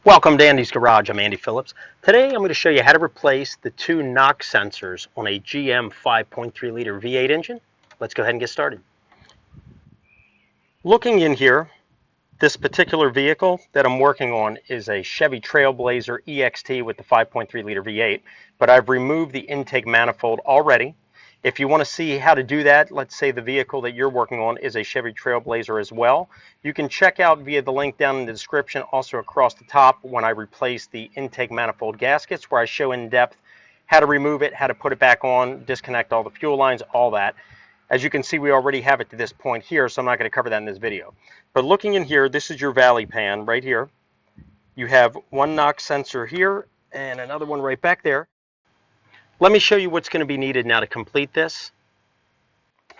Welcome to Andy's Garage. I'm Andy Phillips. Today I'm going to show you how to replace the two knock sensors on a GM 5.3 liter V8 engine. Let's go ahead and get started. Looking in here, this particular vehicle that I'm working on is a Chevy Trailblazer EXT with the 5.3 liter V8, but I've removed the intake manifold already. If you want to see how to do that, let's say the vehicle that you're working on is a Chevy Trailblazer as well, you can check out via the link down in the description, also across the top, when I replace the intake manifold gaskets, where I show in depth how to remove it, how to put it back on, disconnect all the fuel lines, all that. As you can see, we already have it to this point here, so I'm not going to cover that in this video. But looking in here, this is your valley pan right here. You have one knock sensor here and another one right back there. Let me show you what's going to be needed now to complete this.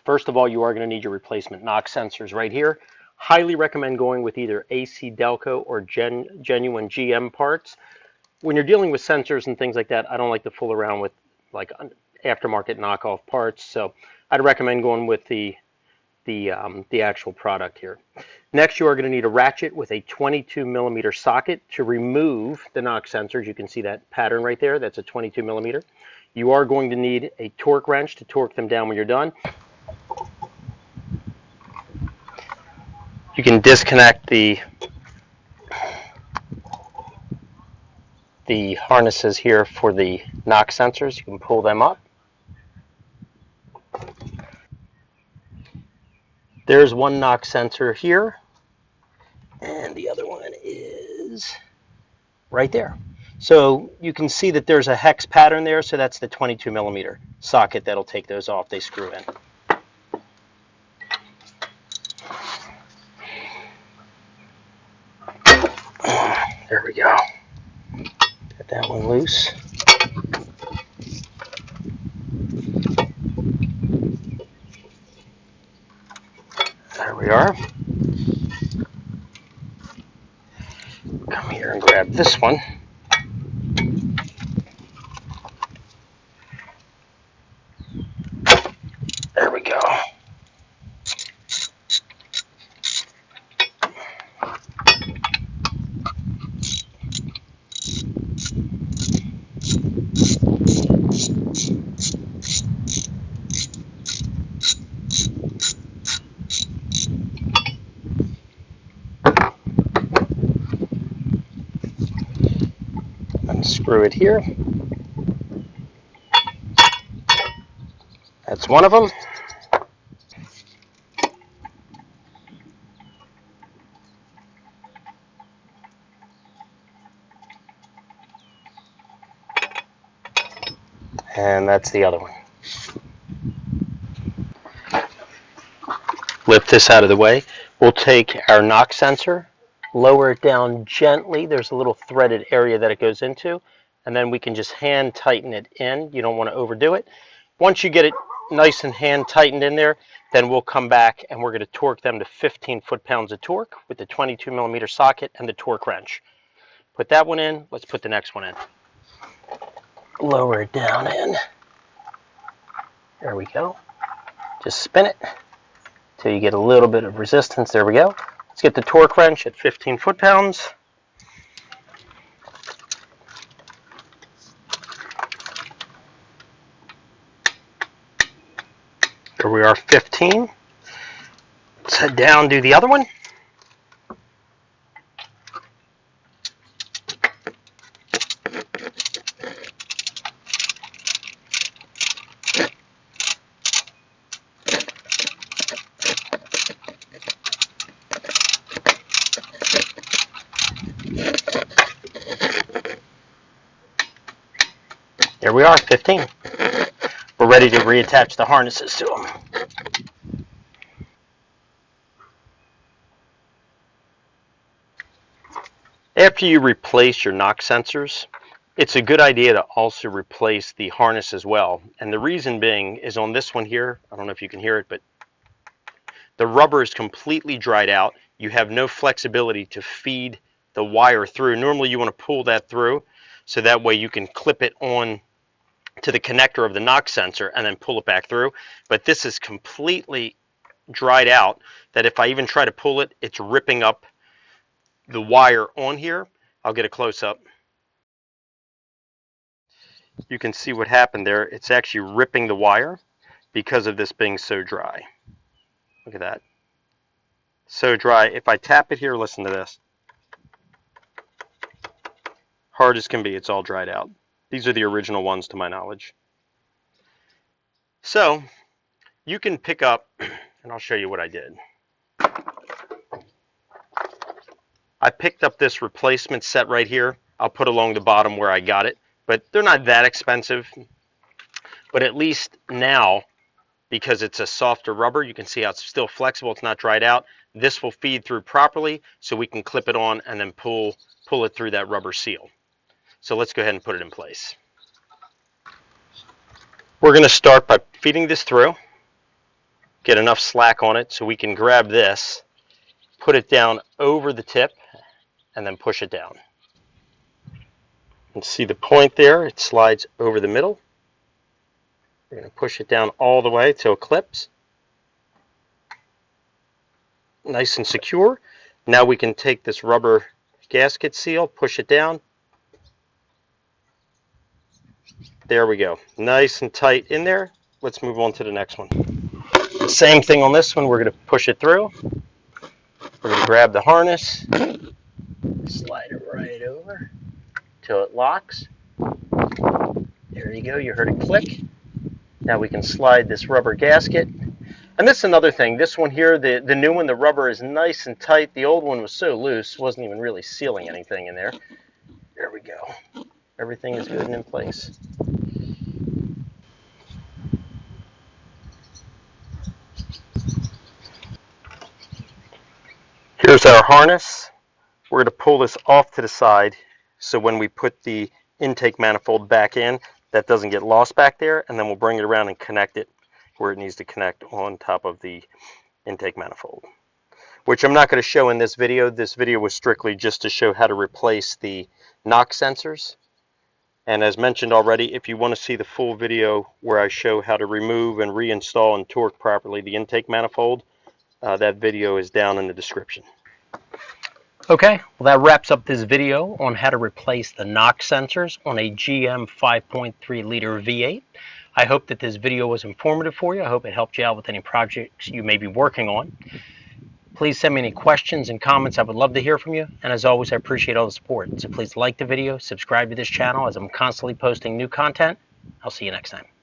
First of all, you are going to need your replacement knock sensors right here. Highly recommend going with either AC Delco or genuine GM parts. When you're dealing with sensors and things like that, I don't like to fool around with like aftermarket knockoff parts, so I'd recommend going with the actual product here. Next, you are going to need a ratchet with a 22mm socket to remove the knock sensors. You can see that pattern right there. That's a 22mm. You are going to need a torque wrench to torque them down when you're done. You can disconnect the harnesses here for the knock sensors. You can pull them up. There's one knock sensor here, and the other one is right there. So you can see that there's a hex pattern there, so that's the 22mm socket that'll take those off. They screw in. There we go. Get that one loose. There we are. Come here and grab this one. There we go. Unscrew it here. That's one of them. And that's the other one. Lift this out of the way. We'll take our knock sensor, lower it down gently. There's a little threaded area that it goes into, and then we can just hand tighten it in. You don't want to overdo it. Once you get it nice and hand tightened in there, then we'll come back and we're going to torque them to 15 foot-pounds of torque with the 22mm socket and the torque wrench. Put that one in. Let's put the next one in. Lower it down in. There we go. Just spin it till you get a little bit of resistance. There we go. Let's get the torque wrench at 15 foot-pounds. There we are, 15. Let's head down, do the other one. There we are, 15. We're ready to reattach the harnesses to them. After you replace your knock sensors, it's a good idea to also replace the harness as well. And the reason being is on this one here, I don't know if you can hear it, but the rubber is completely dried out. You have no flexibility to feed the wire through. Normally you want to pull that through so that way you can clip it on to the connector of the knock sensor and then pull it back through. But this is completely dried out that if I even try to pull it, it's ripping up the wire on here. I'll get a close-up. You can see what happened there. It's actually ripping the wire because of this being so dry. Look at that. So dry. If I tap it here, listen to this. Hard as can be, it's all dried out. These are the original ones to my knowledge. So you can pick up, and I'll show you what I did. I picked up this replacement set right here. I'll put along the bottom where I got it, but they're not that expensive. But at least now, because it's a softer rubber, you can see how it's still flexible, it's not dried out. This will feed through properly, so we can clip it on and then pull it through that rubber seal. So let's go ahead and put it in place. We're going to start by feeding this through, get enough slack on it so we can grab this, put it down over the tip, and then push it down. And see the point there? It slides over the middle. We're going to push it down all the way till it clips. Nice and secure. Now we can take this rubber gasket seal, push it down. There we go. Nice and tight in there. Let's move on to the next one. Same thing on this one. We're going to push it through. We're going to grab the harness, slide it right over till it locks. There you go. You heard it click. Now we can slide this rubber gasket. And this is another thing. This one here, the new one, the rubber is nice and tight. The old one was so loose, wasn't even really sealing anything in there. There we go. Everything is good and in place. Here's our harness. We're going to pull this off to the side so when we put the intake manifold back in, that doesn't get lost back there, and then we'll bring it around and connect it where it needs to connect on top of the intake manifold, which I'm not going to show in this video. This video was strictly just to show how to replace the knock sensors. And as mentioned already, if you want to see the full video where I show how to remove and reinstall and torque properly the intake manifold, that video is down in the description. Okay, well that wraps up this video on how to replace the knock sensors on a GM 5.3 liter V8. I hope that this video was informative for you. I hope it helped you out with any projects you may be working on. Please send me any questions and comments. I would love to hear from you. And as always, I appreciate all the support. So please like the video, subscribe to this channel as I'm constantly posting new content. I'll see you next time.